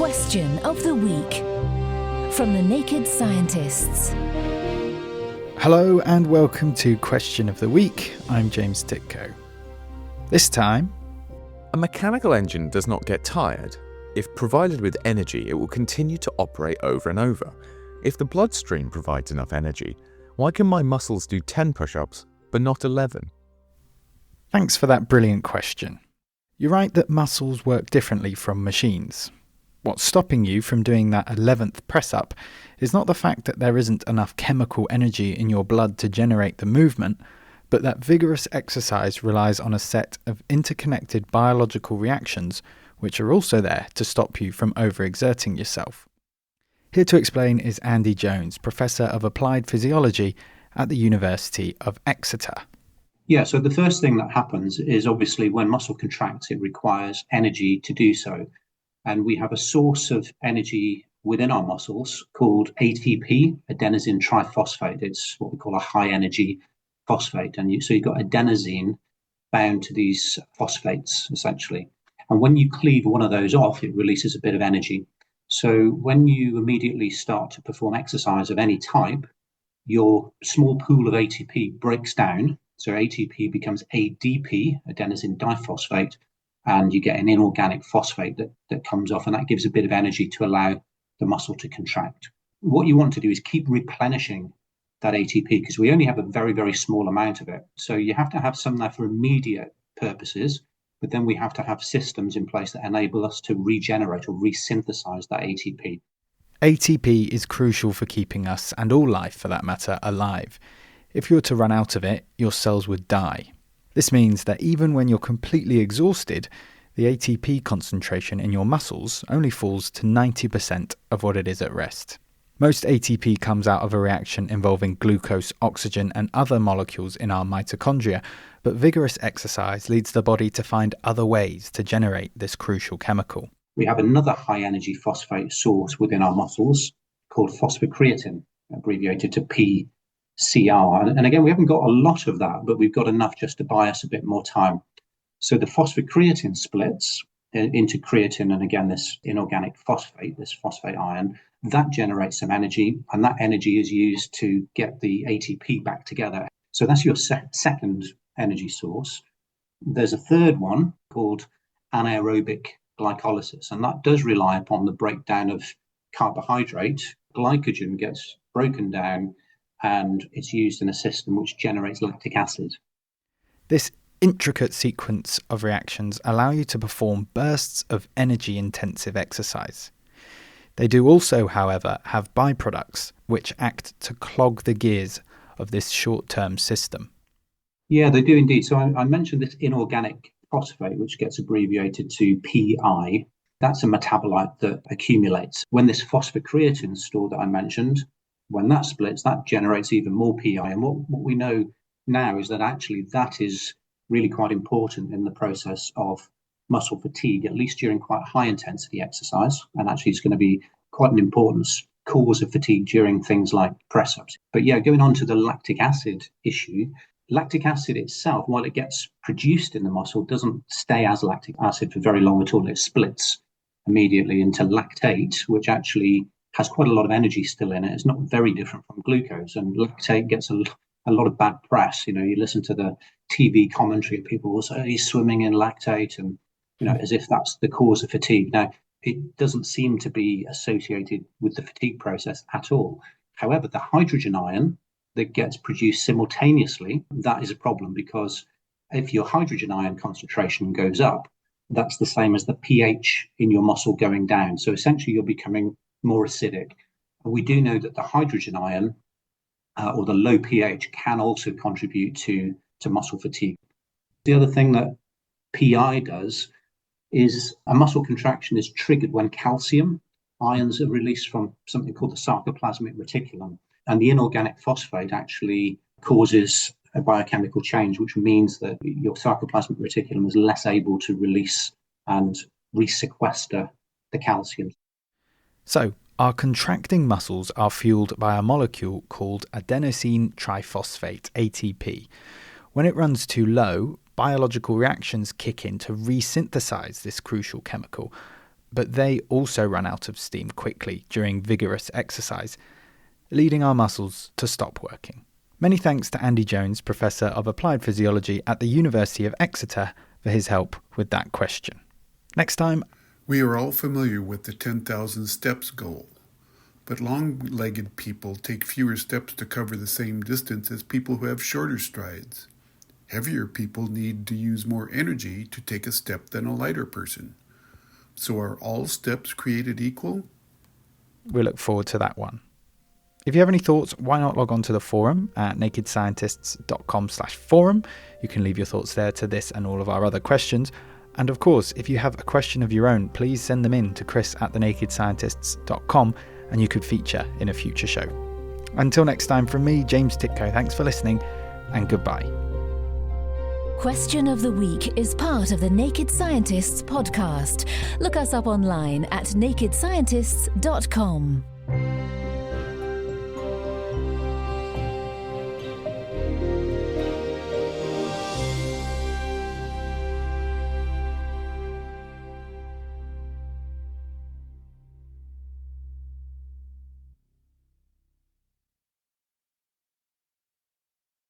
Question of the Week from the Naked Scientists. Hello and welcome to Question of the Week. I'm James Titko. This time, a mechanical engine does not get tired. If provided with energy, it will continue to operate over and over. If the bloodstream provides enough energy, why can my muscles do 10 push-ups but not 11? Thanks for that brilliant question. You're right that muscles work differently from machines. What's stopping you from doing that 11th press-up is not the fact that there isn't enough chemical energy in your blood to generate the movement, but that vigorous exercise relies on a set of interconnected biological reactions which are also there to stop you from overexerting yourself. Here to explain is Andy Jones, Professor of Applied Physiology at the University of Exeter. Yeah, so the first thing that happens is obviously when muscle contracts, it requires energy to do so. And we have a source of energy within our muscles called ATP, adenosine triphosphate. It's what we call a high energy phosphate. And so you've got adenosine bound to these phosphates, essentially. And when you cleave one of those off, it releases a bit of energy. So when you immediately start to perform exercise of any type, your small pool of ATP breaks down. So ATP becomes ADP, adenosine diphosphate, and you get an inorganic phosphate that comes off, and that gives a bit of energy to allow the muscle to contract. What you want to do is keep replenishing that ATP because we only have a very, very small amount of it. So you have to have some there for immediate purposes, but then we have to have systems in place that enable us to regenerate or resynthesize that ATP. ATP is crucial for keeping us, and all life for that matter, alive. If you were to run out of it, your cells would die. This means that even when you're completely exhausted, the ATP concentration in your muscles only falls to 90% of what it is at rest. Most ATP comes out of a reaction involving glucose, oxygen, and other molecules in our mitochondria, but vigorous exercise leads the body to find other ways to generate this crucial chemical. We have another high-energy phosphate source within our muscles called phosphocreatine, abbreviated to PCR. And again, we haven't got a lot of that, but we've got enough just to buy us a bit more time. So the phosphocreatine splits into creatine, and again, this inorganic phosphate, this phosphate ion, that generates some energy, and that energy is used to get the ATP back together. So that's your second energy source. There's a third one called anaerobic glycolysis, and that does rely upon the breakdown of carbohydrate. Glycogen gets broken down and it's used in a system which generates lactic acid. This intricate sequence of reactions allow you to perform bursts of energy-intensive exercise. They do also, however, have byproducts which act to clog the gears of this short-term system. Yeah, they do indeed. So I mentioned this inorganic phosphate, which gets abbreviated to PI. That's a metabolite that accumulates. When this phosphocreatine store that I mentioned, when that splits, that generates even more PI. And what we know now is that actually that is really quite important in the process of muscle fatigue, at least during quite high intensity exercise. And actually it's going to be quite an important cause of fatigue during things like press-ups. But yeah, going on to the lactic acid issue, lactic acid itself, while it gets produced in the muscle, doesn't stay as lactic acid for very long at all. It splits immediately into lactate, which actually has quite a lot of energy still in it. It's not very different from glucose, and lactate gets a lot of bad press. You know, you listen to the TV commentary and people will say he's swimming in lactate, and as if that's the cause of fatigue. Now, it doesn't seem to be associated with the fatigue process at all. However, the hydrogen ion that gets produced simultaneously, that is a problem, because if your hydrogen ion concentration goes up, that's the same as the pH in your muscle going down. So essentially you're becoming more acidic. We do know that the hydrogen ion or the low pH can also contribute to muscle fatigue. The other thing that PI does is a muscle contraction is triggered when calcium ions are released from something called the sarcoplasmic reticulum. And the inorganic phosphate actually causes a biochemical change, which means that your sarcoplasmic reticulum is less able to release and resequester the calcium. So, our contracting muscles are fueled by a molecule called adenosine triphosphate, ATP. When it runs too low, biological reactions kick in to resynthesize this crucial chemical. but they also run out of steam quickly during vigorous exercise, leading our muscles to stop working. Many thanks to Andy Jones, Professor of Applied Physiology at the University of Exeter, for his help with that question. Next time... We are all familiar with the 10,000 steps goal, but long-legged people take fewer steps to cover the same distance as people who have shorter strides. Heavier people need to use more energy to take a step than a lighter person. So are all steps created equal? We look forward to that one. If you have any thoughts, why not log on to the forum at nakedscientists.com/forum. You can leave your thoughts there to this and all of our other questions. And of course, if you have a question of your own, please send them in to chris@thenakedscientists.com and you could feature in a future show. Until next time, from me, James Titko, thanks for listening and goodbye. Question of the Week is part of the Naked Scientists podcast. Look us up online at nakedscientists.com.